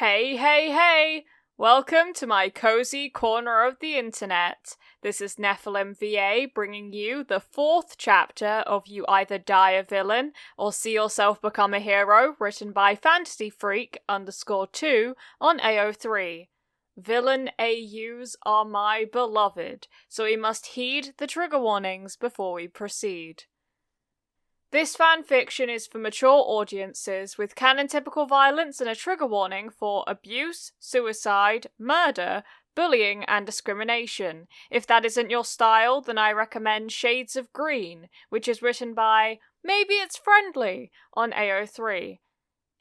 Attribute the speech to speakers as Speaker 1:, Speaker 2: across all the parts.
Speaker 1: Hey, hey, hey! Welcome to my cozy corner of the internet. This is Nephilim VA bringing you the 4th chapter of You Either Die a Villain or See Yourself Become a Hero, written by FantasyFreak_2 on AO3. Villain AUs are my beloved, so we must heed the trigger warnings before we proceed. This fanfiction is for mature audiences with canon-typical violence and a trigger warning for abuse, suicide, murder, bullying, and discrimination. If that isn't your style, then I recommend Shades of Green, which is written by Maybe It's Friendly on AO3.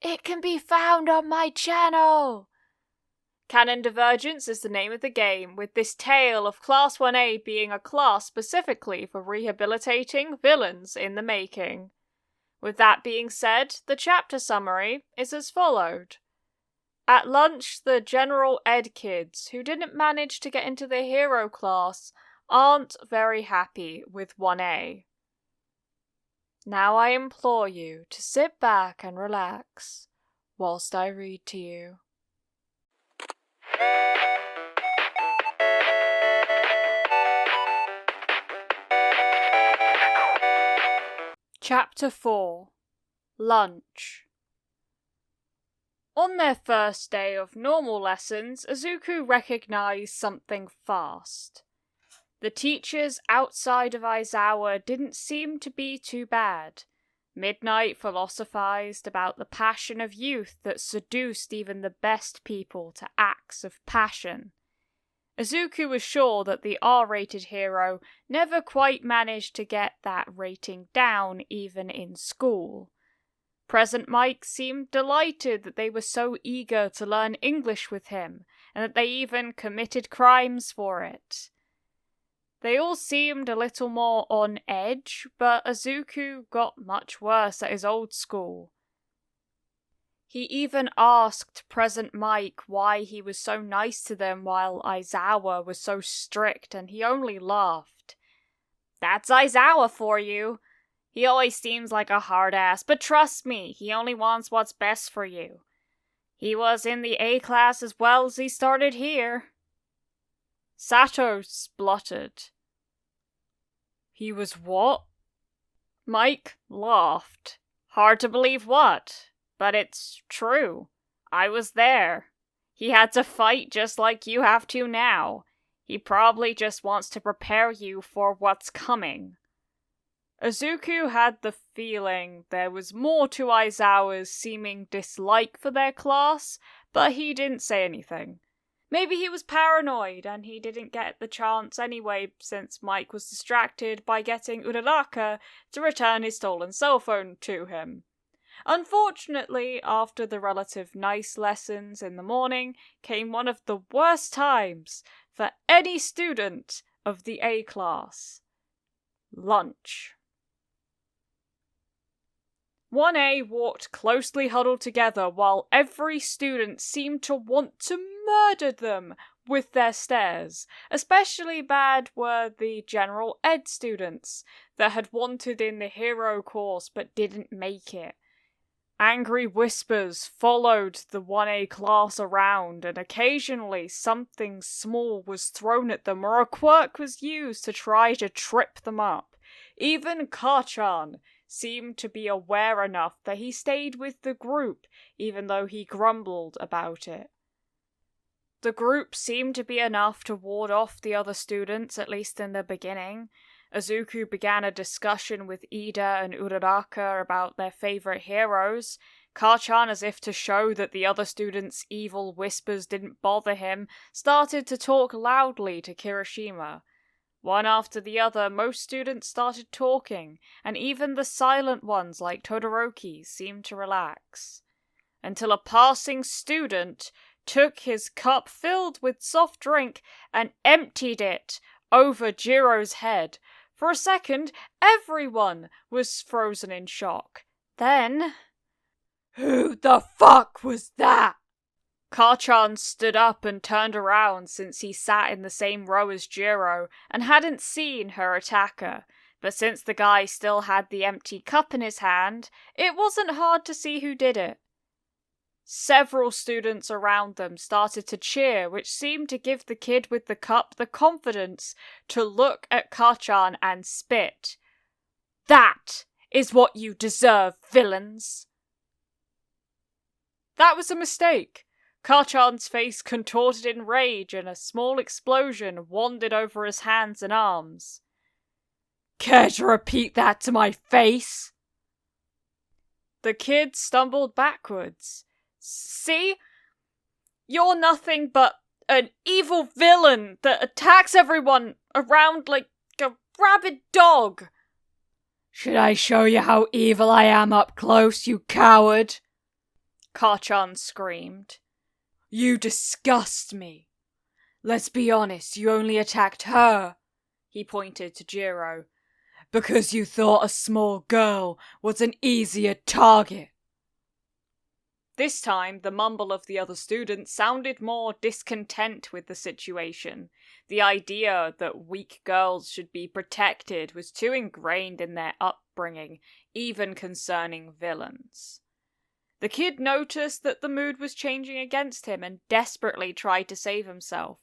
Speaker 1: It can be found on my channel! Canon Divergence is the name of the game, with this tale of Class 1A being a class specifically for rehabilitating villains in the making. With that being said, the chapter summary is as followed. At lunch, the general ed kids, who didn't manage to get into the hero class, aren't very happy with 1A. Now I implore you to sit back and relax, whilst I read to you. Chapter 4. Lunch. On their first day of normal lessons, Izuku recognized something fast. The teachers outside of Aizawa didn't seem to be too bad. Midnight philosophized about the passion of youth that seduced even the best people to acts of passion. Izuku was sure that the R-rated hero never quite managed to get that rating down even in school. Present Mike seemed delighted that they were so eager to learn English with him, and that they even committed crimes for it. They all seemed a little more on edge, but Izuku got much worse at his old school. He even asked Present Mike why he was so nice to them while Aizawa was so strict, and he only laughed. "That's Aizawa for you. He always seems like a hard ass, but trust me, he only wants what's best for you. He was in the A class as well as he started here." Sato spluttered. "He was what?" Mike laughed. "Hard to believe what? But it's true. I was there. He had to fight just like you have to now. He probably just wants to prepare you for what's coming." Izuku had the feeling there was more to Aizawa's seeming dislike for their class, but he didn't say anything. Maybe he was paranoid and he didn't get the chance anyway since Mike was distracted by getting Uraraka to return his stolen cell phone to him. Unfortunately, after the relative nice lessons in the morning came one of the worst times for any student of the A class. Lunch. 1A walked closely huddled together while every student seemed to want to murder them with their stares. Especially bad were the general ed students that had wanted in the hero course but didn't make it. Angry whispers followed the 1A class around, and occasionally something small was thrown at them or a quirk was used to try to trip them up. Even Kachan seemed to be aware enough that he stayed with the group, even though he grumbled about it. The group seemed to be enough to ward off the other students, at least in the beginning. Izuku began a discussion with Ida and Uraraka about their favorite heroes. Kachan, as if to show that the other students' evil whispers didn't bother him, started to talk loudly to Kirishima. One after the other, most students started talking, and even the silent ones like Todoroki seemed to relax. Until a passing student took his cup filled with soft drink and emptied it over Jiro's head. For a second, everyone was frozen in shock. Then, "Who the fuck was that?" Kachan stood up and turned around since he sat in the same row as Jiro and hadn't seen her attacker. But since the guy still had the empty cup in his hand, it wasn't hard to see who did it. Several students around them started to cheer, which seemed to give the kid with the cup the confidence to look at Kachan and spit. "That is what you deserve, villains!" That was a mistake. Kachan's face contorted in rage and a small explosion wandered over his hands and arms. "Care to repeat that to my face?" The kid stumbled backwards. "See? You're nothing but an evil villain that attacks everyone around like a rabid dog." "Should I show you how evil I am up close, you coward?" Kachan screamed. "You disgust me. Let's be honest, you only attacked her," he pointed to Jiro, "because you thought a small girl was an easier target." This time, the mumble of the other students sounded more discontent with the situation. The idea that weak girls should be protected was too ingrained in their upbringing, even concerning villains. The kid noticed that the mood was changing against him and desperately tried to save himself.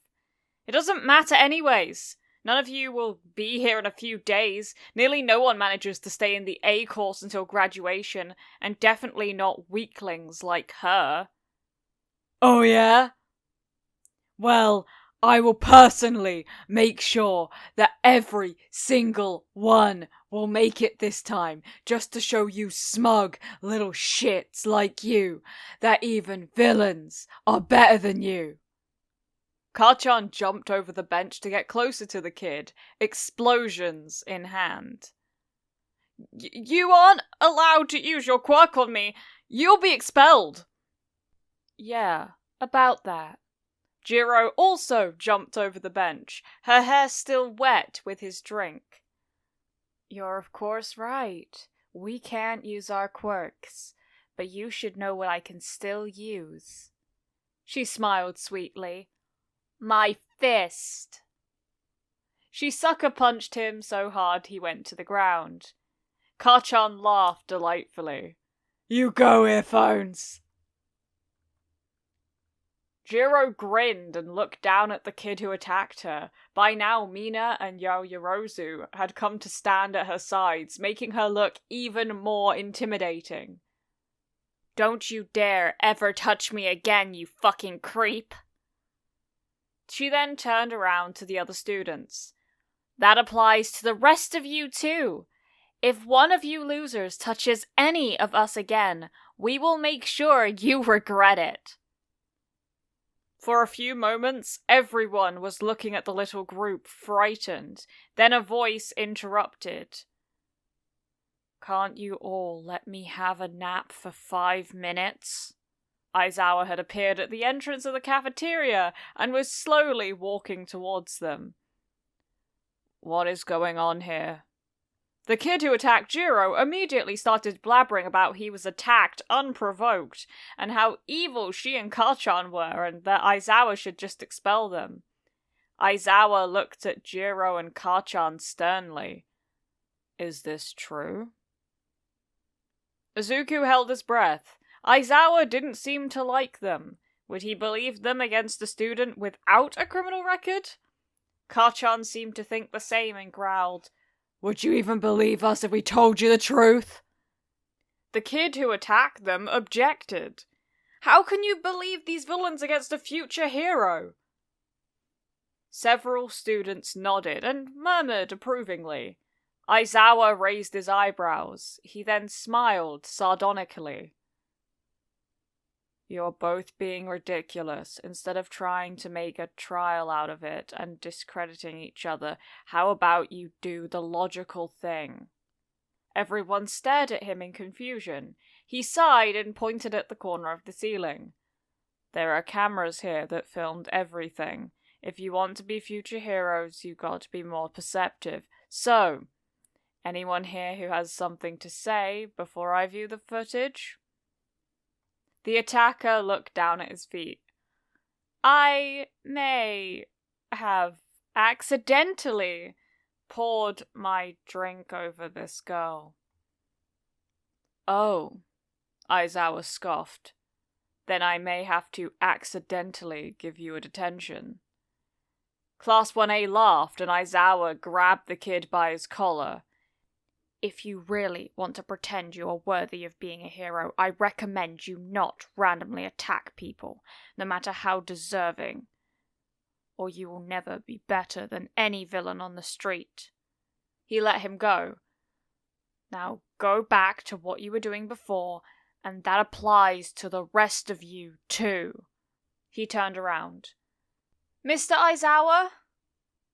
Speaker 1: "It doesn't matter anyways. None of you will be here in a few days. Nearly no one manages to stay in the A course until graduation, and definitely not weaklings like her." "Oh yeah? Well, I will personally make sure that every single one will make it this time, just to show you smug little shits like you that even villains are better than you." Kachan jumped over the bench to get closer to the kid, explosions in hand. You aren't allowed to use your quirk on me. You'll be expelled." "Yeah, about that." Jiro also jumped over the bench, her hair still wet with his drink. "You're of course right. We can't use our quirks, but you should know what I can still use." She smiled sweetly. "My fist." She sucker punched him so hard he went to the ground. Kachan laughed delightfully. "You go, earphones." Jiro grinned and looked down at the kid who attacked her. By now, Mina and Yaoyorozu had come to stand at her sides, making her look even more intimidating. "Don't you dare ever touch me again, you fucking creep." She then turned around to the other students. "That applies to the rest of you too. If one of you losers touches any of us again, we will make sure you regret it." For a few moments, everyone was looking at the little group, frightened. Then a voice interrupted. "Can't you all let me have a nap for 5 minutes? Aizawa had appeared at the entrance of the cafeteria and was slowly walking towards them. "What is going on here?" The kid who attacked Jiro immediately started blabbering about he was attacked unprovoked, and how evil she and Kachan were, and that Aizawa should just expel them. Aizawa looked at Jiro and Kachan sternly. "Is this true?" Izuku held his breath. Aizawa didn't seem to like them. Would he believe them against a student without a criminal record? Kachan seemed to think the same and growled, "Would you even believe us if we told you the truth?" The kid who attacked them objected. "How can you believe these villains against a future hero?" Several students nodded and murmured approvingly. Aizawa raised his eyebrows. He then smiled sardonically. "You're both being ridiculous. Instead of trying to make a trial out of it and discrediting each other, how about you do the logical thing?" Everyone stared at him in confusion. He sighed and pointed at the corner of the ceiling. "There are cameras here that filmed everything. If you want to be future heroes, you've got to be more perceptive. So, anyone here who has something to say before I view the footage?" The attacker looked down at his feet. "I may have accidentally poured my drink over this girl." "Oh," Aizawa scoffed. then I may have to accidentally give you a detention. Class 1A laughed and Aizawa grabbed the kid by his collar. If you really want to pretend you are worthy of being a hero, I recommend you not randomly attack people, no matter how deserving, or you will never be better than any villain on the street. He let him go. Now go back to what you were doing before, and that applies to the rest of you too. He turned around. Mr. Aizawa?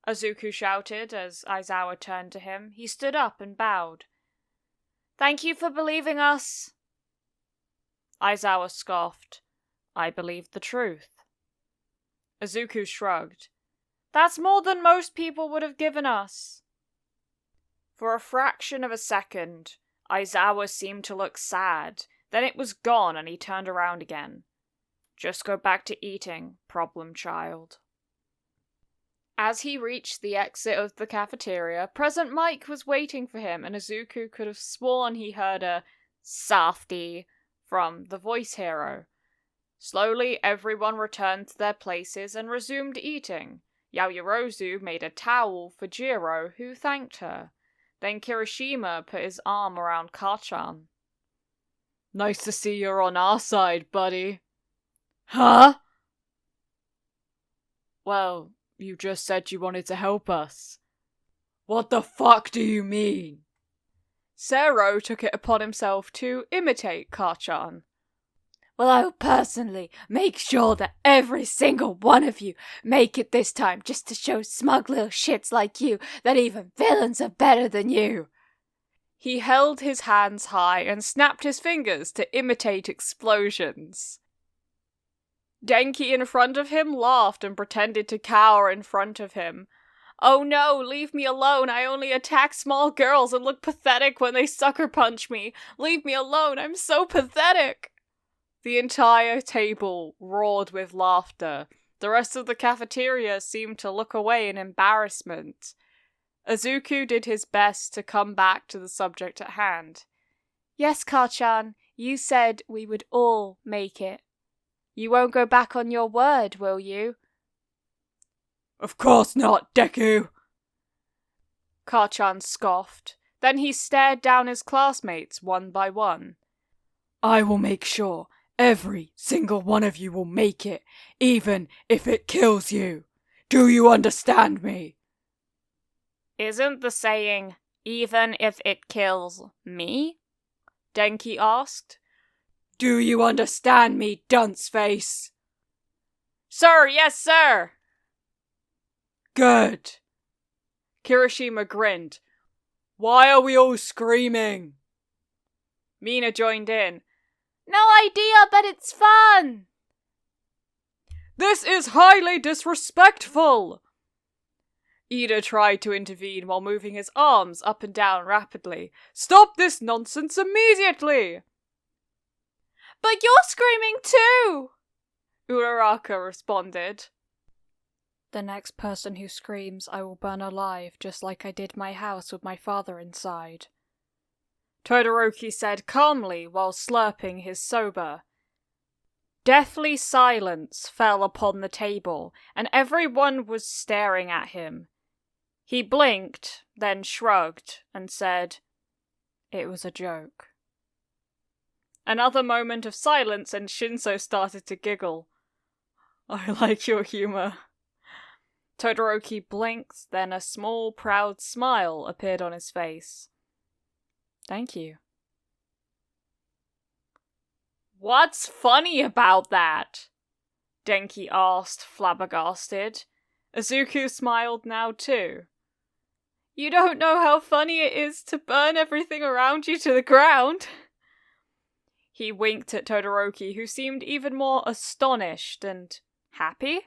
Speaker 1: Azuku shouted as Aizawa turned to him. He stood up and bowed. Thank you for believing us. Aizawa scoffed. I believed the truth. Azuku shrugged. That's more than most people would have given us. For a fraction of a second, Aizawa seemed to look sad. Then it was gone and he turned around again. Just go back to eating, problem child. As he reached the exit of the cafeteria, Present Mike was waiting for him, and Izuku could have sworn he heard a softy from the voice hero. Slowly, everyone returned to their places and resumed eating. Yaoyorozu made a towel for Jiro, who thanked her. Then Kirishima put his arm around Kachan. Nice to see you're on our side, buddy. Huh? Well, you just said you wanted to help us. What the fuck do you mean? Sero took it upon himself to imitate Kachan. Well, I will personally make sure that every single one of you make it this time, just to show smug little shits like you that even villains are better than you. He held his hands high and snapped his fingers to imitate explosions. Denki in front of him laughed and pretended to cower in front of him. Oh no, leave me alone, I only attack small girls and look pathetic when they sucker punch me. Leave me alone, I'm so pathetic. The entire table roared with laughter. The rest of the cafeteria seemed to look away in embarrassment. Izuku did his best to come back to the subject at hand. Yes, Kachan, you said we would all make it. You won't go back on your word, will you? Of course not, Deku! Kachan scoffed. Then he stared down his classmates one by one. I will make sure every single one of you will make it, even if it kills you. Do you understand me? Isn't the saying, even if it kills me? Denki asked. Do you understand me, dunce face? Sir, yes, sir! Good. Kirishima grinned. Why are we all screaming? Mina joined in. No idea, but it's fun! This is highly disrespectful! Ida tried to intervene while moving his arms up and down rapidly. Stop this nonsense immediately! But you're screaming too! Uraraka responded. The next person who screams, I will burn alive, just like I did my house with my father inside. Todoroki said calmly while slurping his soba. Deathly silence fell upon the table, and everyone was staring at him. He blinked, then shrugged, and said, It was a joke. Another moment of silence, and Shinso started to giggle. I like your humor. Todoroki blinked, then a small, proud smile appeared on his face. Thank you. What's funny about that? Denki asked, flabbergasted. Izuku smiled now too. You don't know how funny it is to burn everything around you to the ground. He winked at Todoroki, who seemed even more astonished and happy.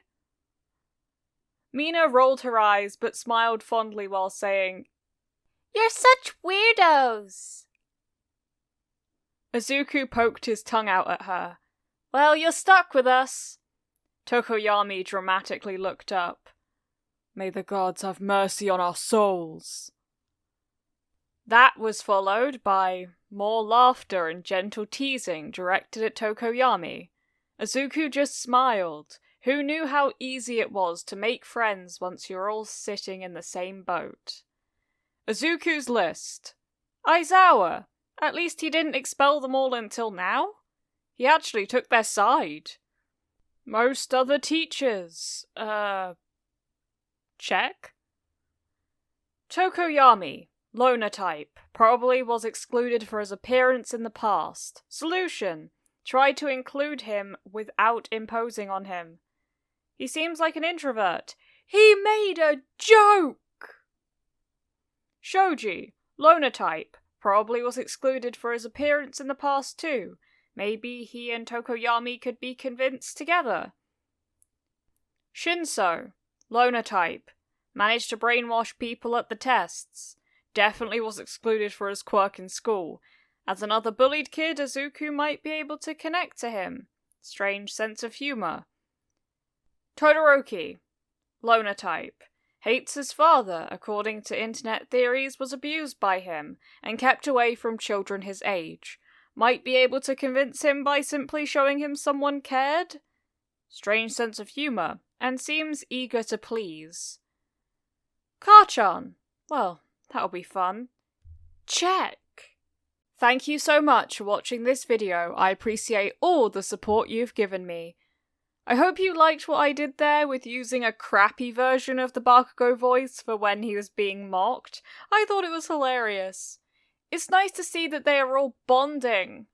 Speaker 1: Mina rolled her eyes but smiled fondly while saying, You're such weirdos! Izuku poked his tongue out at her. Well, you're stuck with us. Tokoyami dramatically looked up. May the gods have mercy on our souls. That was followed by more laughter and gentle teasing directed at Tokoyami. Izuku just smiled. Who knew how easy it was to make friends once you're all sitting in the same boat? Izuku's list. Aizawa. At least he didn't expel them all until now. He actually took their side. Most other teachers. Check. Tokoyami. Loner type. Probably was excluded for his appearance in the past. Solution. Try to include him without imposing on him. He seems like an introvert. He made a joke! Shoji. Loner type. Probably was excluded for his appearance in the past too. Maybe he and Tokoyami could be convinced together. Shinso. Loner type. Managed to brainwash people at the tests. Definitely was excluded for his quirk in school. As another bullied kid, Izuku might be able to connect to him. Strange sense of humor. Todoroki. Loner type. Hates his father, according to internet theories, was abused by him, and kept away from children his age. Might be able to convince him by simply showing him someone cared? Strange sense of humor, and seems eager to please. Kachan. Well, that'll be fun. Check. Thank you so much for watching this video. I appreciate all the support you've given me. I hope you liked what I did there with using a crappy version of the Bakugo voice for when he was being mocked. I thought it was hilarious. It's nice to see that they are all bonding.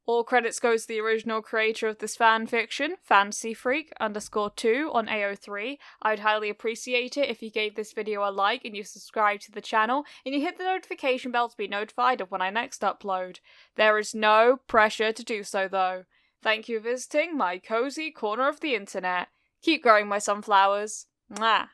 Speaker 1: All credits goes to the original creator of this fanfiction, FantasyFreak_2 on AO3. I'd highly appreciate it if you gave this video a like and you subscribe to the channel, and you hit the notification bell to be notified of when I next upload. There is no pressure to do so though. Thank you for visiting my cozy corner of the internet. Keep growing my sunflowers. Mwah.